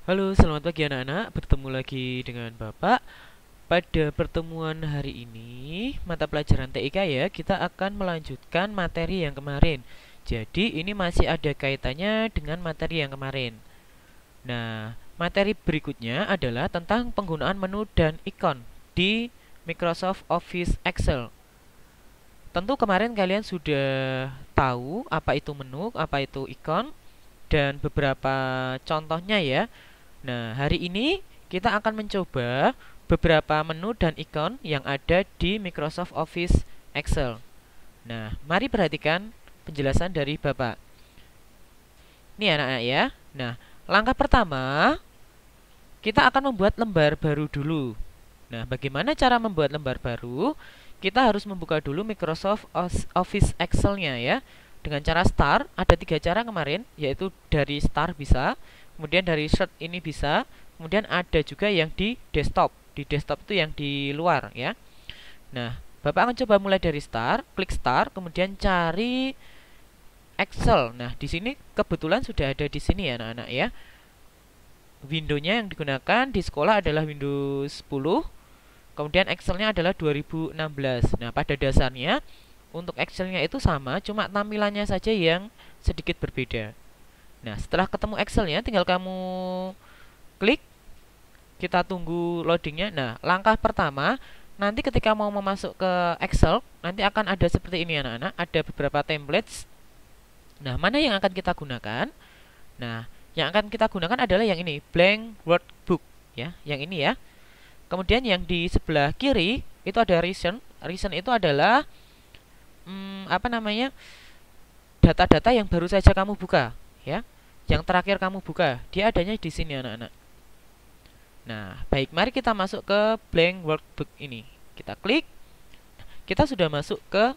Halo, selamat pagi anak-anak. Bertemu lagi dengan Bapak. Pada pertemuan hari ini, mata pelajaran TIK ya, kita akan melanjutkan materi yang kemarin. Jadi, ini masih ada kaitannya dengan materi yang kemarin. Nah, materi berikutnya adalah tentang penggunaan menu dan ikon di Microsoft Office Excel. Tentu kemarin kalian sudah tahu apa itu menu, apa itu ikon, dan beberapa contohnya ya. Nah, hari ini kita akan mencoba beberapa menu dan ikon yang ada di Microsoft Office Excel. Nah, mari perhatikan penjelasan dari Bapak. Ini anak-anak ya. Nah, langkah pertama, kita akan membuat lembar baru dulu. Nah, bagaimana cara membuat lembar baru? Kita harus membuka dulu Microsoft Office Excel-nya ya. Dengan cara start, ada 3 cara kemarin, yaitu dari start bisa, kemudian dari search ini bisa, kemudian ada juga yang di desktop. Di desktop itu yang di luar ya. Nah, Bapak akan coba mulai dari start, klik start, kemudian cari Excel. Nah, di sini kebetulan sudah ada di sini ya anak-anak ya. Windownya yang digunakan di sekolah adalah Windows 10. Kemudian Excelnya adalah 2016. Nah, pada dasarnya untuk Excelnya itu sama, cuma tampilannya saja yang sedikit berbeda. Nah, setelah ketemu Excelnya, tinggal kamu klik, kita tunggu loadingnya. Nah, langkah pertama, nanti ketika mau memasuk ke Excel, nanti akan ada seperti ini anak-anak, ada beberapa templates. Nah, mana yang akan kita gunakan? Nah, yang akan kita gunakan adalah yang ini, blank workbook ya, yang ini ya. Kemudian yang di sebelah kiri itu ada recent. Recent itu adalah apa namanya, data-data yang baru saja kamu buka ya. Yang terakhir kamu buka, dia adanya di sini anak-anak. Nah, baik, mari kita masuk ke blank workbook ini. Kita klik. Kita sudah masuk ke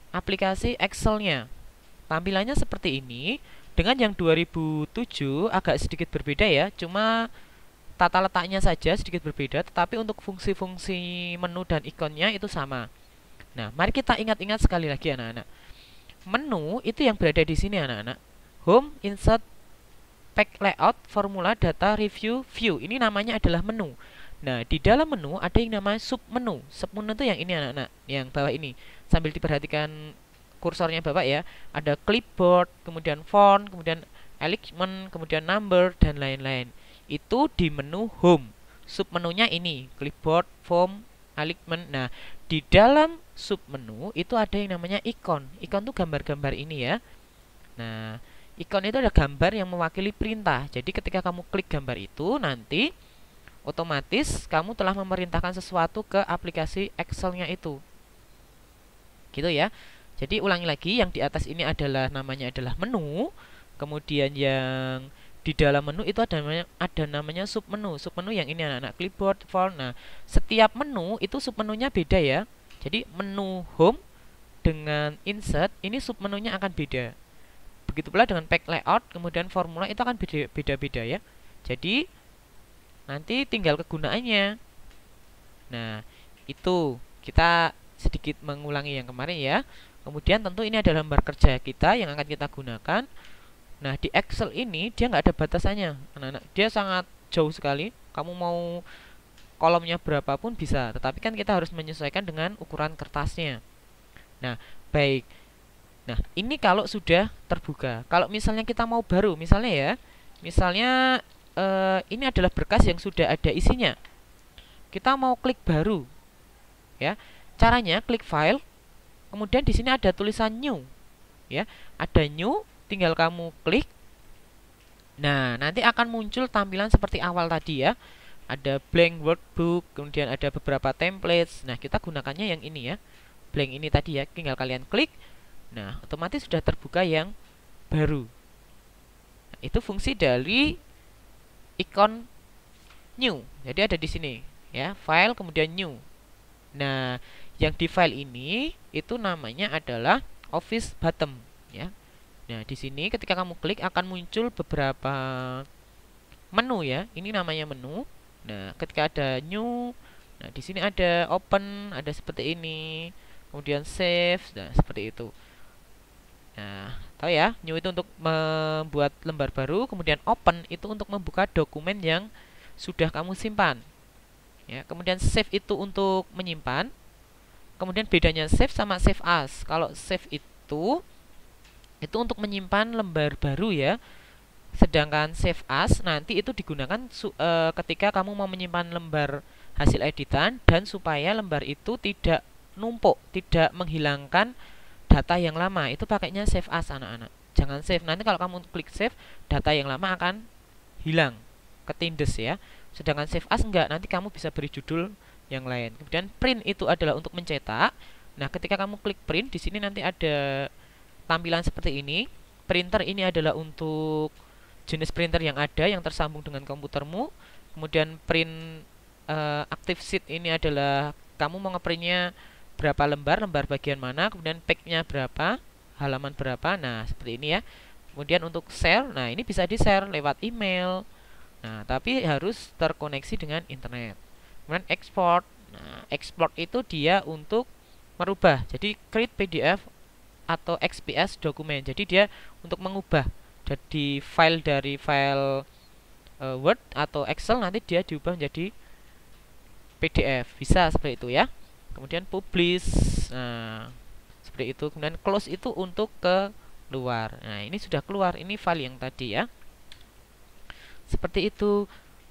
aplikasi Excel-nya. Tampilannya seperti ini. Dengan yang 2007 agak sedikit berbeda ya. Cuma tata letaknya saja sedikit berbeda, tetapi untuk fungsi-fungsi menu dan ikonnya itu sama. Nah, mari kita ingat-ingat sekali lagi anak-anak. Menu itu yang berada di sini anak-anak. Home, Insert, Pack Layout, Formula, Data, Review, View. Ini namanya adalah menu. Nah, di dalam menu ada yang namanya submenu. Submenu itu yang ini anak-anak, yang bawah ini. Sambil diperhatikan kursornya Bapak ya. Ada clipboard, kemudian font, kemudian alignment, kemudian number, dan lain-lain. Itu di menu home. Submenunya ini, clipboard, form, alignment. Nah, di dalam submenu itu ada yang namanya ikon. Ikon itu gambar-gambar ini ya. Nah, ikon itu ada gambar yang mewakili perintah. Jadi ketika kamu klik gambar itu, nanti otomatis kamu telah memerintahkan sesuatu ke aplikasi Excel-nya itu. Gitu ya. Jadi ulangi lagi, yang di atas ini adalah namanya adalah menu. Kemudian yang di dalam menu itu ada namanya submenu. Submenu yang ini anak-anak, clipboard, font. Nah, setiap menu itu submenunya beda ya. Jadi menu home dengan insert ini submenunya akan beda. Begitu pula dengan pack layout, kemudian formula itu akan beda-beda ya. Jadi nanti tinggal kegunaannya. Nah, itu kita sedikit mengulangi yang kemarin ya. Kemudian tentu ini adalah lembar kerja kita yang akan kita gunakan. Nah, di Excel ini dia nggak ada batasannya, anak-anak. Dia sangat jauh sekali. Kamu mau kolomnya berapapun bisa, tetapi kan kita harus menyesuaikan dengan ukuran kertasnya. Nah, baik. Nah, ini kalau sudah terbuka. Kalau misalnya kita mau baru, misalnya ya, misalnya ini adalah berkas yang sudah ada isinya. Kita mau klik baru, ya. Caranya klik file, kemudian di sini ada tulisan new, ya. Ada new, tinggal kamu klik. Nah, nanti akan muncul tampilan seperti awal tadi ya. Ada blank workbook, kemudian ada beberapa templates. Nah, kita gunakannya yang ini ya. Blank ini tadi ya, tinggal kalian klik. Nah, otomatis sudah terbuka yang baru. Nah, itu fungsi dari ikon new. Jadi ada di sini ya, file kemudian new. Nah, yang di file ini itu namanya adalah Office Bottom ya. Nah, di sini ketika kamu klik akan muncul beberapa menu ya. Ini namanya menu. Nah, ketika ada new, nah di sini ada open, ada seperti ini. Kemudian save, nah seperti itu. Nah, Tahu ya, new itu untuk membuat lembar baru, kemudian open itu untuk membuka dokumen yang sudah kamu simpan. Ya, kemudian save itu untuk menyimpan. Kemudian bedanya save sama save as. Kalau save itu untuk menyimpan lembar baru ya. Sedangkan save as nanti itu digunakan ketika kamu mau menyimpan lembar hasil editan dan supaya lembar itu tidak numpuk, tidak menghilangkan data yang lama. Itu pakainya save as anak-anak. Jangan save. Nanti kalau kamu klik save, data yang lama akan hilang, ketindes ya. Sedangkan save as enggak, nanti kamu bisa beri judul yang lain. Kemudian print itu adalah untuk mencetak. Nah, ketika kamu klik print di sini nanti ada tampilan seperti ini. Printer ini adalah untuk jenis printer yang ada yang tersambung dengan komputermu. Kemudian print active sheet ini adalah kamu mau ngeprintnya berapa lembar, lembar bagian mana, kemudian packnya berapa, halaman berapa. Nah, seperti ini ya. Kemudian untuk share, nah ini bisa di-share lewat email. Nah, tapi harus terkoneksi dengan internet. Kemudian export. Nah, export itu dia untuk merubah. Jadi create PDF atau XPS dokumen. Jadi dia untuk mengubah jadi file dari file Word atau Excel nanti dia diubah menjadi PDF. Bisa seperti itu ya. Kemudian publish. Nah, seperti itu. Kemudian close itu untuk keluar. Nah, ini sudah keluar. Ini file yang tadi ya. Seperti itu.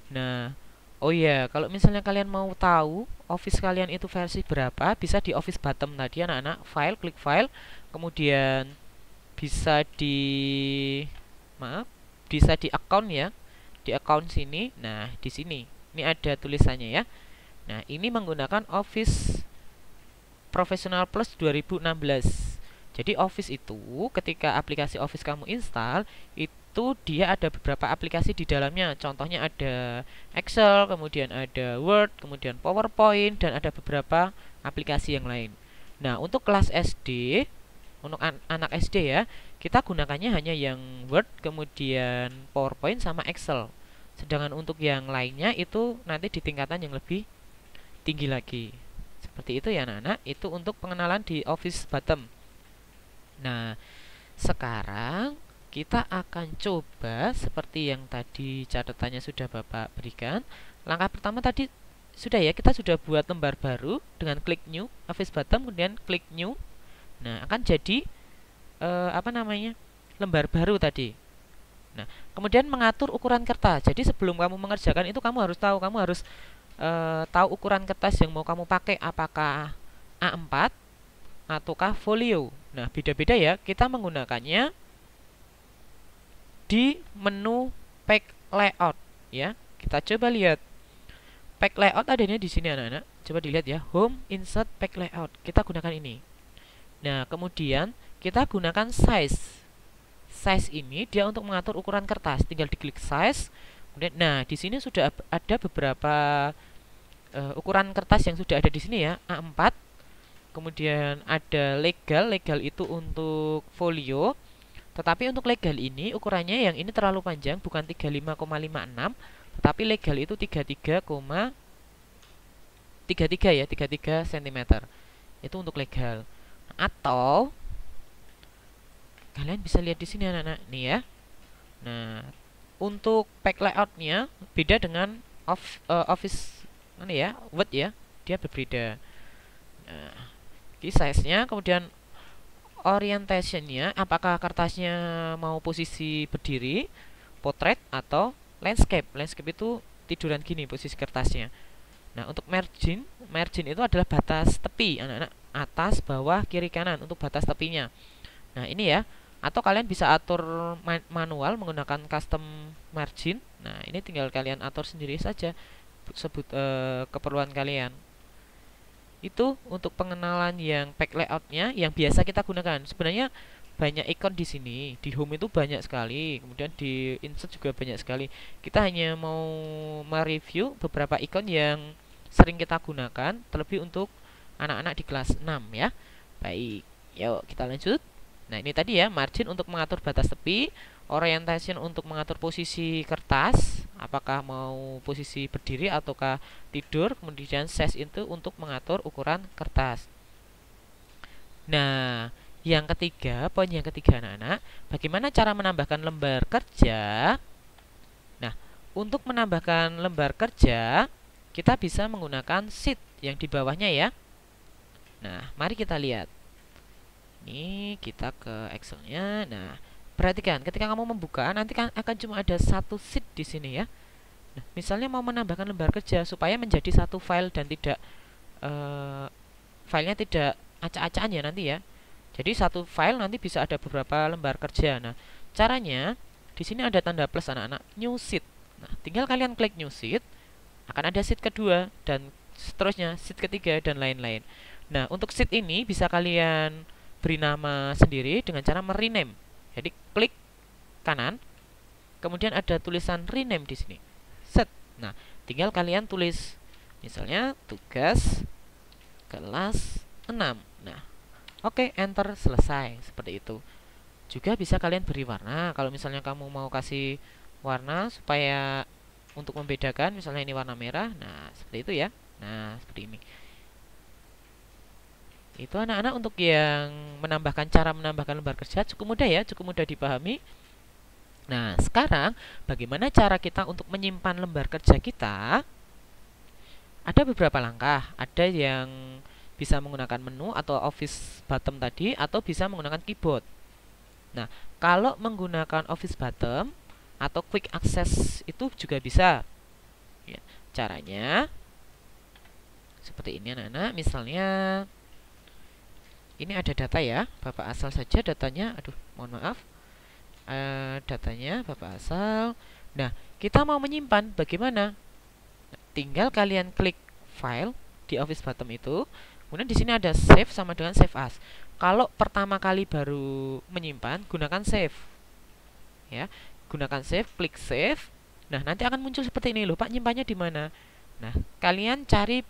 Nah, oh iya, kalau misalnya kalian mau tahu Office kalian itu versi berapa, bisa di Office bottom tadi anak-anak, file, klik file, kemudian bisa di bisa di account ya. Di account sini. Nah, di sini. Ini ada tulisannya ya. Nah, ini menggunakan Office Professional Plus 2016. Jadi Office itu ketika aplikasi Office kamu install, itu dia ada beberapa aplikasi di dalamnya. Contohnya ada Excel, kemudian ada Word, kemudian PowerPoint, dan ada beberapa aplikasi yang lain. Nah, untuk kelas SD, untuk anak SD ya, kita gunakannya hanya yang Word, kemudian PowerPoint sama Excel. Sedangkan untuk yang lainnya itu nanti di tingkatan yang lebih tinggi lagi. Seperti itu ya anak-anak. Itu untuk pengenalan di Office bottom. Nah, sekarang kita akan coba seperti yang tadi catatannya sudah Bapak berikan. Langkah pertama tadi sudah ya, kita sudah buat lembar baru dengan klik new, Office bottom, kemudian klik new. Nah, akan jadi lembar baru tadi. Nah, kemudian mengatur ukuran kertas. Jadi sebelum kamu mengerjakan itu kamu harus tahu ukuran kertas yang mau kamu pakai, apakah A4 ataukah folio. Nah, beda-beda ya. Kita menggunakannya di menu pack layout ya. Kita coba lihat. Pack layout adanya di sini anak-anak. Coba dilihat ya, home, insert, pack layout. Kita gunakan ini. Nah, kemudian kita gunakan size. Size ini dia untuk mengatur ukuran kertas. Tinggal diklik size. Kemudian, nah, di sini sudah ada beberapa ukuran kertas yang sudah ada di sini ya. A4. Kemudian ada legal. Legal itu untuk folio. Tetapi untuk legal ini ukurannya yang ini terlalu panjang, bukan 35,56, tetapi legal itu 33 ya, 33 cm. Itu untuk legal. Atau kalian bisa lihat di sini anak-anak nih ya. Nah, untuk pack layoutnya beda dengan Office mana ya, Word ya, dia berbeda. Nah, ini size-nya, kemudian orientationnya, apakah kertasnya mau posisi berdiri, potret atau landscape. Landscape itu tiduran gini posisi kertasnya. Nah, untuk margin itu adalah batas tepi anak-anak, atas, bawah, kiri, kanan untuk batas tepinya. Nah, ini ya. Atau kalian bisa atur manual menggunakan custom margin. Nah, ini tinggal kalian atur sendiri saja sebut keperluan kalian. Itu untuk pengenalan yang pack layoutnya yang biasa kita gunakan. Sebenarnya banyak ikon di sini. Di home itu banyak sekali. Kemudian di insert juga banyak sekali. Kita hanya mau mereview beberapa ikon yang sering kita gunakan, terlebih untuk anak-anak di kelas 6 ya. Baik, yuk kita lanjut. Nah, ini tadi ya, margin untuk mengatur batas tepi, orientation untuk mengatur posisi kertas, apakah mau posisi berdiri ataukah tidur, kemudian size itu untuk mengatur ukuran kertas. Nah, Yang ketiga, poin yang ketiga anak-anak, bagaimana cara menambahkan lembar kerja? Nah, untuk menambahkan lembar kerja, kita bisa menggunakan sheet yang di bawahnya ya. Nah, mari kita lihat. Ini kita ke Excel-nya. Nah, perhatikan ketika kamu membuka nanti kan akan cuma ada satu sheet di sini ya. Nah, misalnya mau menambahkan lembar kerja supaya menjadi satu file dan tidak filenya tidak acak-acakan ya nanti ya. Jadi satu file nanti bisa ada beberapa lembar kerja. Nah, caranya di sini ada tanda plus anak-anak, new sheet. Nah, tinggal kalian klik new sheet, akan ada sheet kedua dan seterusnya sheet ketiga dan lain-lain. Nah, untuk sheet ini bisa kalian beri nama sendiri dengan cara merename. Jadi klik kanan, kemudian ada tulisan rename di sini. Set. Nah, tinggal kalian tulis misalnya tugas kelas 6. Nah, oke, enter, selesai. Seperti itu. Juga bisa kalian beri warna. Kalau misalnya kamu mau kasih warna supaya untuk membedakan, misalnya ini warna merah. Nah, seperti itu ya. Nah, seperti ini. Itu anak-anak untuk yang menambahkan, cara menambahkan lembar kerja cukup mudah ya, cukup mudah dipahami. Nah, sekarang bagaimana cara kita untuk menyimpan lembar kerja kita? Ada beberapa langkah. Ada yang bisa menggunakan menu atau office button tadi, atau bisa menggunakan keyboard. Nah, kalau menggunakan office button atau quick access itu juga bisa. Ya, caranya seperti ini anak-anak. Misalnya ini ada data ya, Bapak asal saja datanya. Aduh, mohon maaf. Datanya Bapak asal. Nah, kita mau menyimpan bagaimana? Nah, tinggal kalian klik file di office button itu. Kemudian di sini ada save sama dengan save as. Kalau pertama kali baru menyimpan, gunakan save. Ya, gunakan save, klik save. Nah, nanti akan muncul seperti ini loh, Pak, nyimpannya di mana? Nah, kalian cari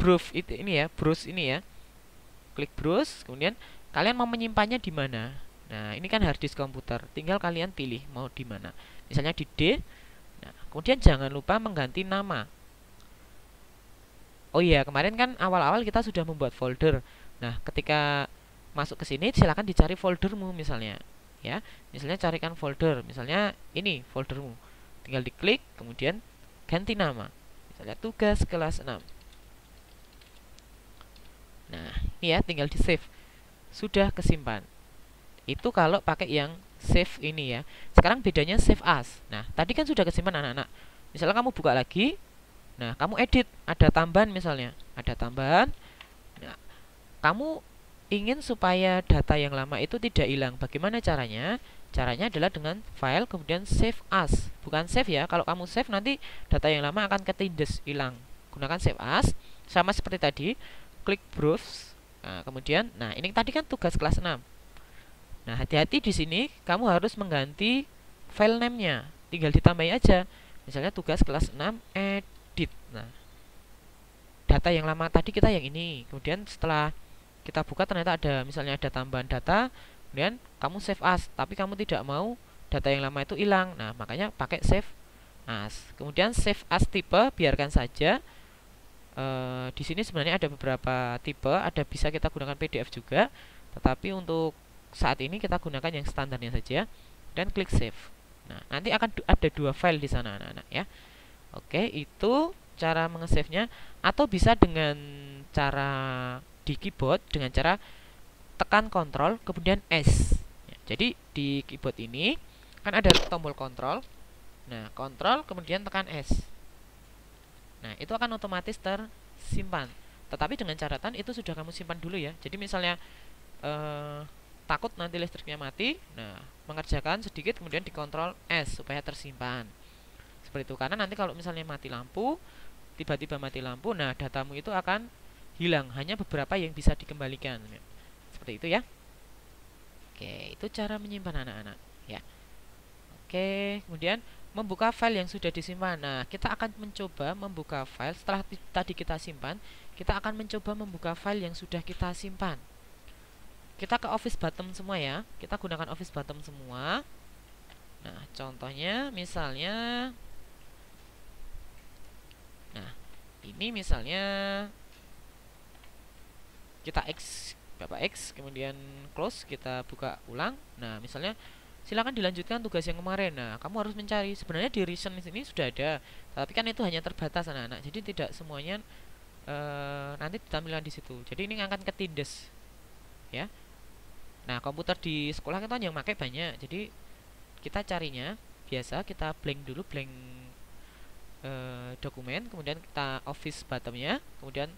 browse itu ini ya, browse ini ya. Klik browse, kemudian kalian mau menyimpannya di mana? Nah, ini kan hard disk komputer. Tinggal kalian pilih mau di mana. Misalnya di D. Nah, kemudian jangan lupa mengganti nama. Oh iya, kemarin kan awal-awal kita sudah membuat folder. Nah, ketika masuk ke sini silakan dicari foldermu misalnya. Ya, misalnya carikan folder, misalnya ini foldermu. Tinggal diklik, kemudian ganti nama. Misalnya tugas kelas 6. Nah, ini ya tinggal di save. Sudah kesimpan. Itu kalau pakai yang save ini ya. Sekarang bedanya save as. Nah, tadi kan sudah kesimpan anak-anak. Misalnya kamu buka lagi, nah kamu edit, ada tambahan misalnya, ada tambahan. Nah, kamu ingin supaya data yang lama itu tidak hilang. Bagaimana caranya? Caranya adalah dengan file kemudian save as. Bukan save ya. Kalau kamu save nanti data yang lama akan ketindes, hilang. Gunakan save as. Sama seperti tadi, klik browse. Nah, kemudian, nah ini tadi kan tugas kelas 6. Nah, hati-hati di sini kamu harus mengganti file name-nya. Tinggal ditambahin aja. Misalnya tugas kelas 6 edit. Nah, data yang lama tadi kita yang ini. Kemudian setelah kita buka ternyata ada misalnya ada tambahan data, kemudian kamu save as, tapi kamu tidak mau data yang lama itu hilang. Nah, makanya pakai save as. Kemudian save as tipe biarkan saja. Di sini sebenarnya ada beberapa tipe, ada bisa kita gunakan PDF juga, tetapi untuk saat ini kita gunakan yang standarnya saja dan klik save. Nah, nanti akan ada dua file di sana anak-anak ya. Oke, itu cara mengesave-nya, atau bisa dengan cara di keyboard dengan cara tekan Ctrl kemudian S. Ya, jadi di keyboard ini kan ada tombol Ctrl. Nah, Ctrl kemudian tekan S. Nah, itu akan otomatis tersimpan. Tetapi dengan catatan itu sudah kamu simpan dulu ya. Jadi misalnya takut nanti listriknya mati, nah mengerjakan sedikit kemudian di Ctrl S supaya tersimpan. Seperti itu, karena nanti kalau misalnya mati lampu, tiba-tiba mati lampu, nah datamu itu akan hilang, hanya beberapa yang bisa dikembalikan. Seperti itu ya. Oke, itu cara menyimpan anak-anak ya. Oke, kemudian membuka file yang sudah disimpan. Nah, kita akan mencoba membuka file setelah tadi kita simpan. Kita akan mencoba membuka file yang sudah kita simpan. Kita ke office button semua ya. Kita gunakan office button semua. Nah, contohnya misalnya, nah ini misalnya kita Bapak X, kemudian close, kita buka ulang. Nah, misalnya silakan dilanjutkan tugas yang kemarin. Nah, kamu harus mencari. Sebenarnya di recent ini sudah ada, tapi kan itu hanya terbatas anak-anak. Jadi tidak semuanya nanti ditampilkan di situ. Jadi ini akan ketindes, ya. Nah, komputer di sekolah kita yang pakai banyak. Jadi kita carinya biasa kita blank dulu, blank dokumen, kemudian kita office bottomnya, kemudian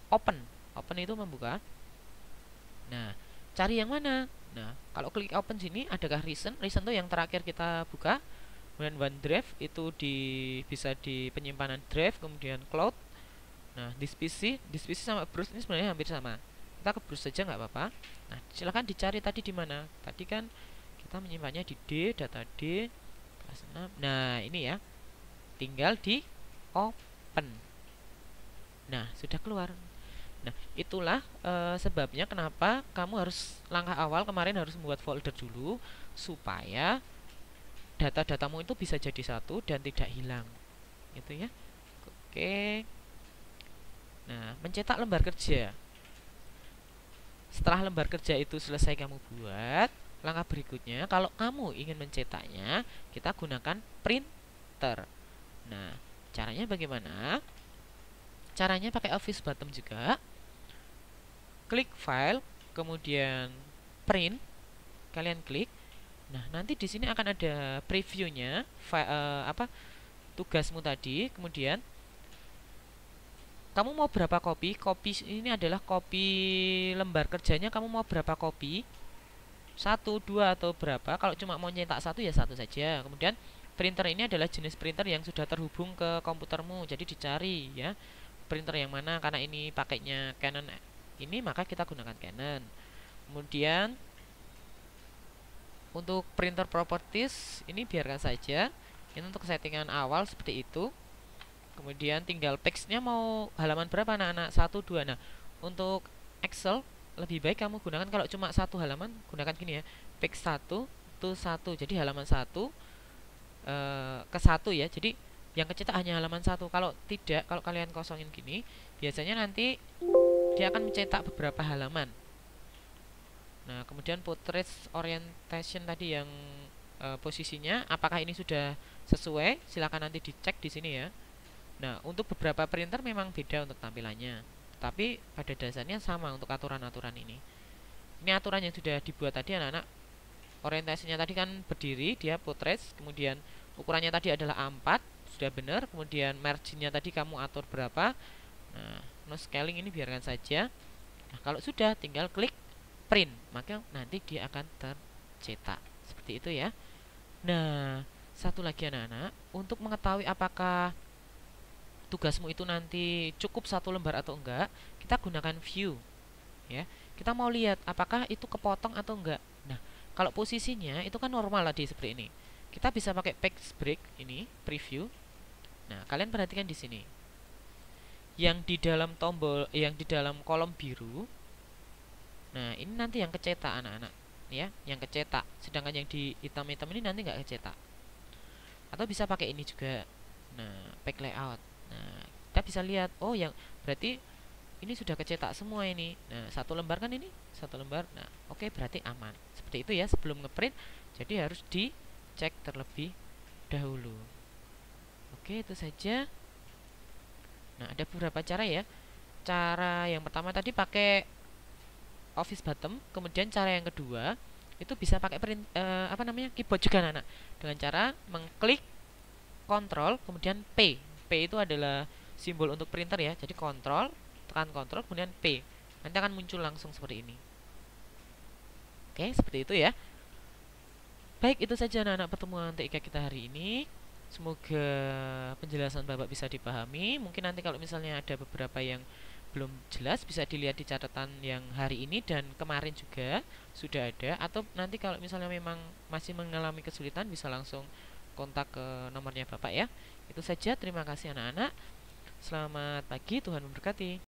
open. Open itu membuka. Nah, cari yang mana? Nah, kalau klik open sini, adakah recent? Recent itu yang terakhir kita buka. Kemudian OneDrive itu bisa di penyimpanan drive, kemudian cloud. Nah, this PC sama Bruce ini sebenarnya hampir sama. Kita ke Bruce saja nggak apa-apa. Nah, silahkan dicari tadi di mana. Tadi kan kita menyimpannya di D, data D, kelas 6. Nah, ini ya. Tinggal di open. Nah, sudah keluar. Nah, itulah sebabnya kenapa kamu harus langkah awal kemarin harus membuat folder dulu supaya data-datamu itu bisa jadi satu dan tidak hilang. Gitu ya. Oke. Nah, mencetak lembar kerja. Setelah lembar kerja itu selesai kamu buat, langkah berikutnya kalau kamu ingin mencetaknya, kita gunakan printer. Nah, caranya bagaimana? Caranya pakai Office bottom juga. Klik file, kemudian print, kalian klik. Nah, nanti di sini akan ada previewnya, tugasmu tadi. Kemudian kamu mau berapa kopi? Kopi ini adalah kopi lembar kerjanya. Kamu mau berapa kopi? 1, 2 atau berapa? Kalau cuma mau nyetak satu ya satu saja. Kemudian printer ini adalah jenis printer yang sudah terhubung ke komputermu. Jadi dicari ya printer yang mana. Karena ini pakainya Canon ini, maka kita gunakan Canon. Kemudian untuk printer properties ini biarkan saja. Ini untuk settingan awal seperti itu. Kemudian tinggal teksnya mau halaman berapa anak-anak? 1, 2. Nah, untuk Excel lebih baik kamu gunakan kalau cuma satu halaman, gunakan gini ya. Page 1 to 1. Jadi halaman 1 ke 1 ya. Jadi yang kecetak hanya halaman 1. Kalau tidak, kalau kalian kosongin gini, biasanya nanti dia akan mencetak beberapa halaman. Nah, kemudian portrait orientation tadi yang posisinya apakah ini sudah sesuai? Silakan nanti dicek di sini ya. Nah, untuk beberapa printer memang beda untuk tampilannya, tapi pada dasarnya sama untuk aturan-aturan ini. Ini aturan yang sudah dibuat tadi anak-anak. Orientasinya tadi kan berdiri, dia portrait, kemudian ukurannya tadi adalah A4, sudah benar. Kemudian marginnya tadi kamu atur berapa. Nah, no scaling ini biarkan saja. Nah, kalau sudah tinggal klik print, maka nanti dia akan tercetak. Seperti itu ya. Nah, satu lagi anak-anak, untuk mengetahui apakah tugasmu itu nanti cukup satu lembar atau enggak, kita gunakan view ya. Kita mau lihat apakah itu kepotong atau enggak. Nah, kalau posisinya itu kan normal tadi seperti ini. Kita bisa pakai page break ini, preview. Nah, kalian perhatikan di sini. Yang di dalam tombol, yang di dalam kolom biru. Nah, ini nanti yang kecetak anak-anak ya, yang kecetak. Sedangkan yang di hitam-hitam ini nanti enggak kecetak. Atau bisa pakai ini juga. Nah, page layout. Nah, kita bisa lihat, oh yang berarti ini sudah kecetak semua ini. Nah, satu lembar kan ini, satu lembar. Nah, oke, berarti aman. Seperti itu ya sebelum ngeprint. Jadi harus dicek terlebih dahulu. Oke, itu saja. Nah, ada beberapa cara ya. Cara yang pertama tadi pakai Office bottom, kemudian cara yang kedua itu bisa pakai keyboard juga anak. Dengan cara mengklik Ctrl kemudian P. P itu adalah simbol untuk printer ya. Jadi Ctrl, tekan Ctrl kemudian P. Nanti akan muncul langsung seperti ini. Oke, seperti itu ya. Baik, itu saja anak-anak pertemuan TIK kita hari ini. Semoga penjelasan Bapak bisa dipahami. Mungkin nanti kalau misalnya ada beberapa yang belum jelas bisa dilihat di catatan yang hari ini dan kemarin juga sudah ada. Atau nanti kalau misalnya memang masih mengalami kesulitan bisa langsung kontak ke nomornya Bapak ya. Itu saja, terima kasih anak-anak. Selamat pagi, Tuhan memberkati.